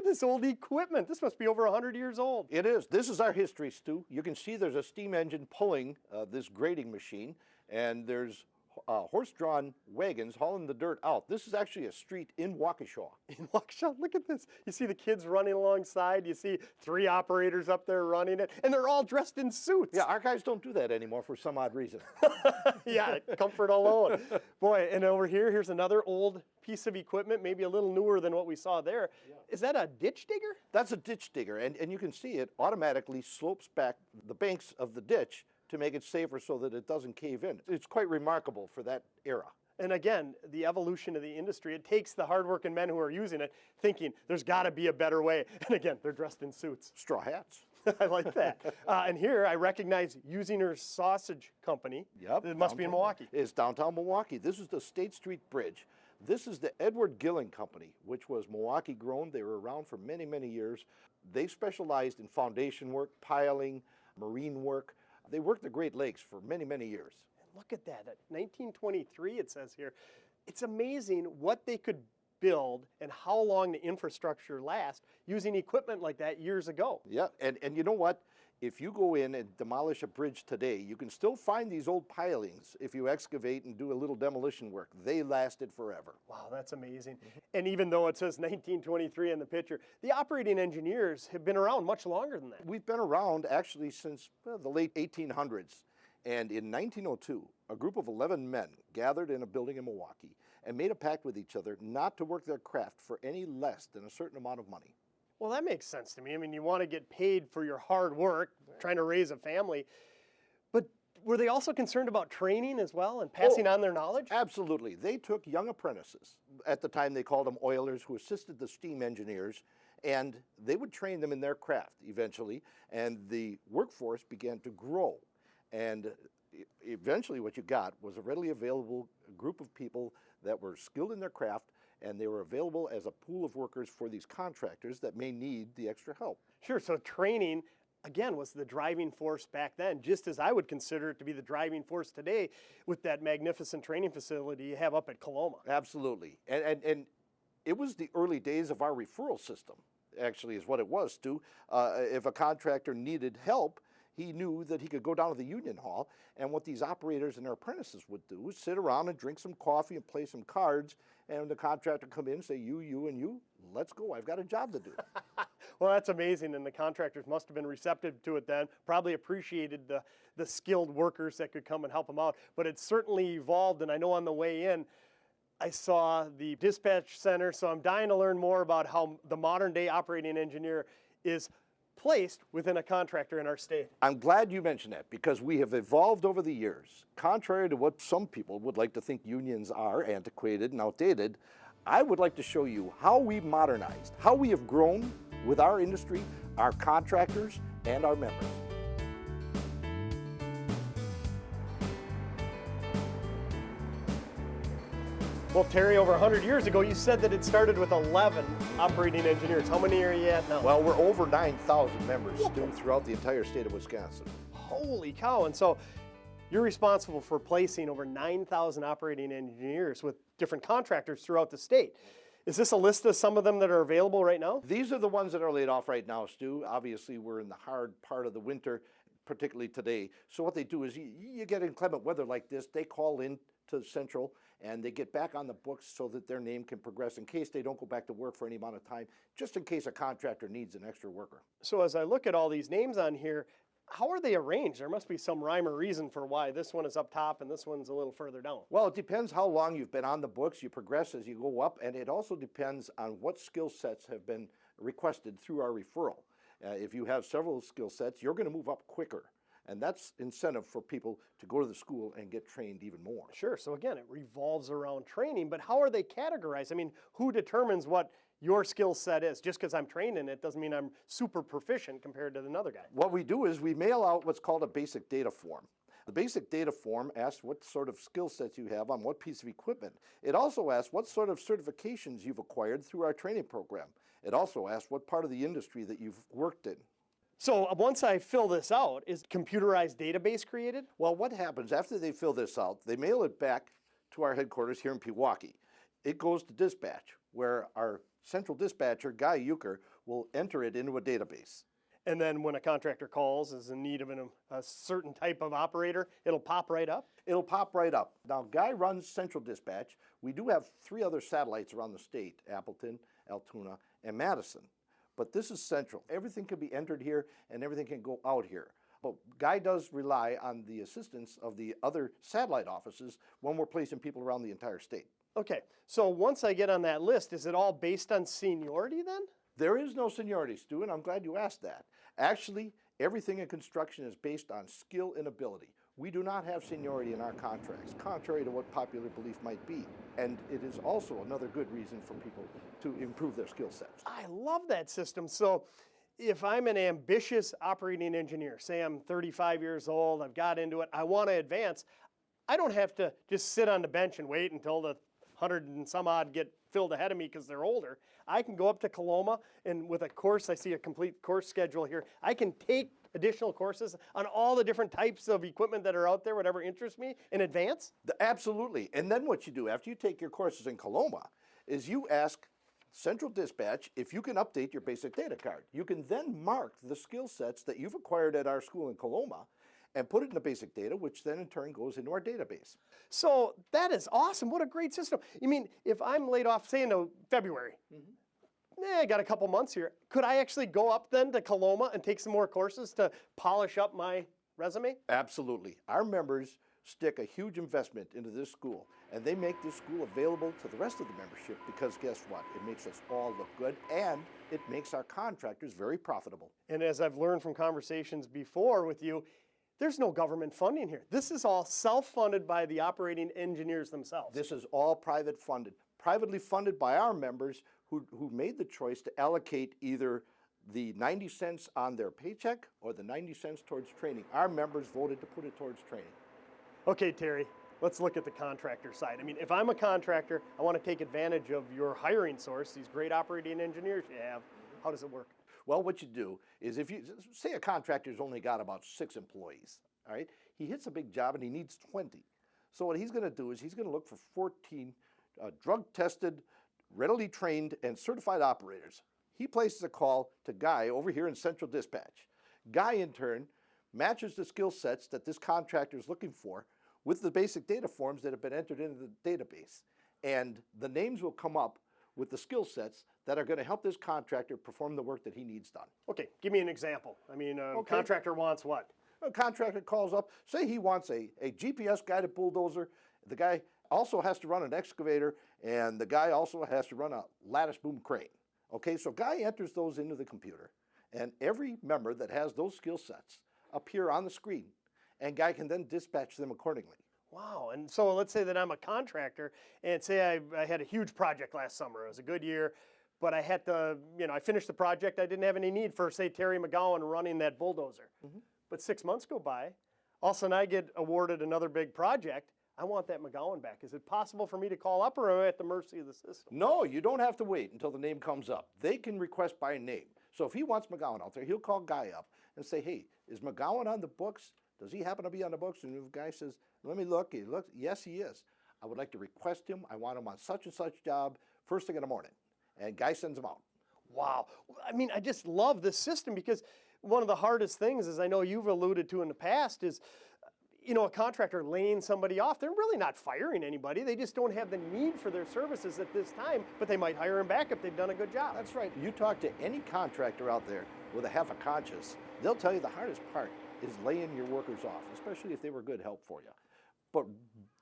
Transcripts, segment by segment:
this old equipment. This must be over 100 years old. It is. This is our history, Stu. You can see there's a steam engine pulling this grading machine, and there's horse-drawn wagons hauling the dirt out. This is actually a street in Waukesha. In Waukesha, look at this. You see the kids running alongside. You see 3 operators up there running it, and they're all dressed in suits. Yeah, our guys don't do that anymore for some odd reason. Yeah, comfort alone. Boy, and over here, here's another old piece of equipment, maybe a little newer than what we saw there. Yeah. Is that a ditch digger? That's a ditch digger, and you can see it automatically slopes back the banks of the ditch to make it safer so that it doesn't cave in. It's quite remarkable for that era. And again, the evolution of the industry, it takes the hardworking men who are using it thinking there's got to be a better way. And again, they're dressed in suits. Straw hats. I like that. And here I recognize Usinger's Sausage Company. Yep. It must be in Milwaukee. It's downtown Milwaukee. This is the State Street Bridge. This is the Edward Gilling Company, which was Milwaukee grown. They were around for many, many years. They specialized in foundation work, piling, marine work. They worked the Great Lakes for many, many years. And look at that. 1923, it says here. It's amazing what they could build and how long the infrastructure lasts using equipment like that years ago. Yeah, and you know what? If you go in and demolish a bridge today, you can still find these old pilings if you excavate and do a little demolition work. They lasted forever. Wow, that's amazing. And even though it says 1923 in the picture, the operating engineers have been around much longer than that. We've been around actually since the late 1800s. And in 1902, a group of 11 men gathered in a building in Milwaukee and made a pact with each other not to work their craft for any less than a certain amount of money. Well, that makes sense to me. I mean, you want to get paid for your hard work, trying to raise a family. But were they also concerned about training as well and passing on their knowledge? Absolutely. They took young apprentices. At the time, they called them oilers, who assisted the steam engineers, and they would train them in their craft eventually, and the workforce began to grow. And eventually what you got was a readily available group of people that were skilled in their craft, and they were available as a pool of workers for these contractors that may need the extra help. Sure, so training, again, was the driving force back then, just as I would consider it to be the driving force today with that magnificent training facility you have up at Coloma. Absolutely, and it was the early days of our referral system, actually, is what it was, Stu. If a contractor needed help, he knew that he could go down to the union hall, and what these operators and their apprentices would do was sit around and drink some coffee and play some cards, and the contractor would come in and say, you, and you, let's go, I've got a job to do. Well, that's amazing, and the contractors must have been receptive to it then, probably appreciated the skilled workers that could come and help them out, but it certainly evolved, and I know on the way in, I saw the dispatch center, so I'm dying to learn more about how the modern day operating engineer is placed within a contractor in our state. I'm glad you mentioned that, because we have evolved over the years. Contrary to what some people would like to think unions are, antiquated and outdated, I would like to show you how we've modernized, how we have grown with our industry, our contractors, and our members. Well, Terry, over 100 years ago, you said that it started with 11 operating engineers. How many are you at now? Well, we're over 9,000 members throughout the entire state of Wisconsin. Holy cow. And so you're responsible for placing over 9,000 operating engineers with different contractors throughout the state. Is this a list of some of them that are available right now? These are the ones that are laid off right now, Stu. Obviously, we're in the hard part of the winter, particularly today. So what they do is you get inclement weather like this, they call in to Central, and they get back on the books so that their name can progress in case they don't go back to work for any amount of time, just in case a contractor needs an extra worker. So as I look at all these names on here, how are they arranged? There must be some rhyme or reason for why this one is up top and this one's a little further down. Well, it depends how long you've been on the books. You progress as you go up, and it also depends on what skill sets have been requested through our referral. If you have several skill sets, you're going to move up quicker. And that's incentive for people to go to the school and get trained even more. Sure, so again, it revolves around training, but how are they categorized? I mean, who determines what your skill set is? Just because I'm trained in it doesn't mean I'm super proficient compared to another guy. What we do is we mail out what's called a basic data form. The basic data form asks what sort of skill sets you have on what piece of equipment. It also asks what sort of certifications you've acquired through our training program. It also asks what part of the industry that you've worked in. So once I fill this out, is computerized database created? Well, what happens after they fill this out, they mail it back to our headquarters here in Pewaukee. It goes to dispatch. where our central dispatcher, Guy Euchre, will enter it into a database. And then when a contractor calls, is in need of a certain type of operator, it'll pop right up? It'll pop right up. Now, Guy runs central dispatch. We do have 3 other satellites around the state, Appleton, Altoona, and Madison. But this is central. Everything can be entered here and everything can go out here. But Guy does rely on the assistance of the other satellite offices when we're placing people around the entire state. Okay, so once I get on that list, is it all based on seniority then? There is no seniority, Stu, and I'm glad you asked that. Actually, everything in construction is based on skill and ability. We do not have seniority in our contracts, contrary to what popular belief might be. And it is also another good reason for people to improve their skill sets. I love that system. So if I'm an ambitious operating engineer, say I'm 35 years old, I've got into it, I want to advance, I don't have to just sit on the bench and wait until the 100 and some odd get filled ahead of me because they're older. I can go up to Coloma, and with a course, I see a complete course schedule here. I can take additional courses on all the different types of equipment that are out there, whatever interests me, in advance? Absolutely. And then what you do after you take your courses in Coloma is you ask Central Dispatch if you can update your basic data card. You can then mark the skill sets that you've acquired at our school in Coloma and put it in the basic data, which then in turn goes into our database. So that is awesome. What a great system. You mean if I'm laid off, say in February, I got a couple months here, could I actually go up then to Coloma and take some more courses to polish up my resume? Absolutely. Our members stick a huge investment into this school, and they make this school available to the rest of the membership because guess what? It makes us all look good, and it makes our contractors very profitable. And as I've learned from conversations before with you, there's no government funding here. This is all self-funded by the operating engineers themselves. This is all private funded, privately funded by our members who made the choice to allocate either the 90 cents on their paycheck or the 90 cents towards training. Our members voted to put it towards training. Okay, Terry, let's look at the contractor side. I mean, if I'm a contractor, I want to take advantage of your hiring source, these great operating engineers you have. How does it work? Well, what you do is if you, say a contractor's only got about 6 employees, all right? He hits a big job and he needs 20. So what he's gonna do is he's gonna look for 14 drug-tested, readily trained, and certified operators. He places a call to Guy over here in Central Dispatch. Guy, in turn, matches the skill sets that this contractor is looking for with the basic data forms that have been entered into the database. And the names will come up with the skill sets that are going to help this contractor perform the work that he needs done. Okay, give me an example. I mean, a contractor wants what? A contractor calls up, say he wants a GPS guided bulldozer. The guy also has to run an excavator, and the guy also has to run a lattice boom crane. Okay, so Guy enters those into the computer, and every member that has those skill sets appear on the screen, and Guy can then dispatch them accordingly. Wow, and so let's say that I'm a contractor, and say I had a huge project last summer. It was a good year, but I had to, I finished the project. I didn't have any need for, say, Terry McGowan running that bulldozer. But 6 months go by, all of a sudden I get awarded another big project. I want that McGowan back. Is it possible for me to call up, or am I at the mercy of the system? No, you don't have to wait until the name comes up. They can request by name. So if he wants McGowan out there, he'll call Guy up and say, hey, is McGowan on the books? Does he happen to be on the books? And the guy says, let me look. He looks, yes, he is. I would like to request him. I want him on such and such job first thing in the morning. And Guy sends him out. Wow. I mean, I just love this system because one of the hardest things, as I know you've alluded to in the past, is a contractor laying somebody off. They're really not firing anybody. They just don't have the need for their services at this time, but they might hire them back if they've done a good job. That's right. You talk to any contractor out there with a half a conscience, they'll tell you the hardest part is laying your workers off, especially if they were good help for you. But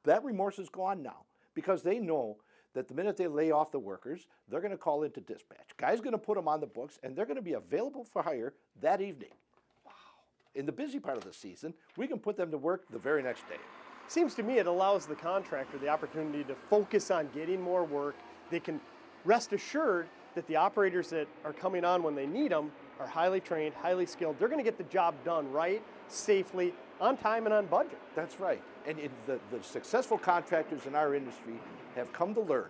that remorse is gone now because they know that the minute they lay off the workers, they're going to call into dispatch. Guy's going to put them on the books, and they're going to be available for hire that evening. Wow. In the busy part of the season, we can put them to work the very next day. Seems to me it allows the contractor the opportunity to focus on getting more work. They can rest assured that the operators that are coming on when they need them are highly trained, highly skilled. They're going to get the job done right, safely, on time and on budget. That's right. And the successful contractors in our industry have come to learn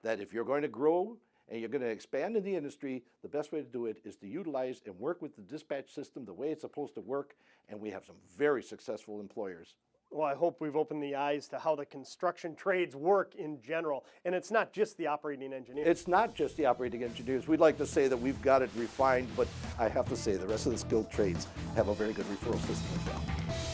that if you're going to grow and you're going to expand in the industry, the best way to do it is to utilize and work with the dispatch system the way it's supposed to work. And we have some very successful employers Well, I hope we've opened the eyes to how the construction trades work in general. And it's not just the operating engineer. It's not just the operating engineers. We'd like to say that we've got it refined, but I have to say the rest of the skilled trades have a very good referral system as well.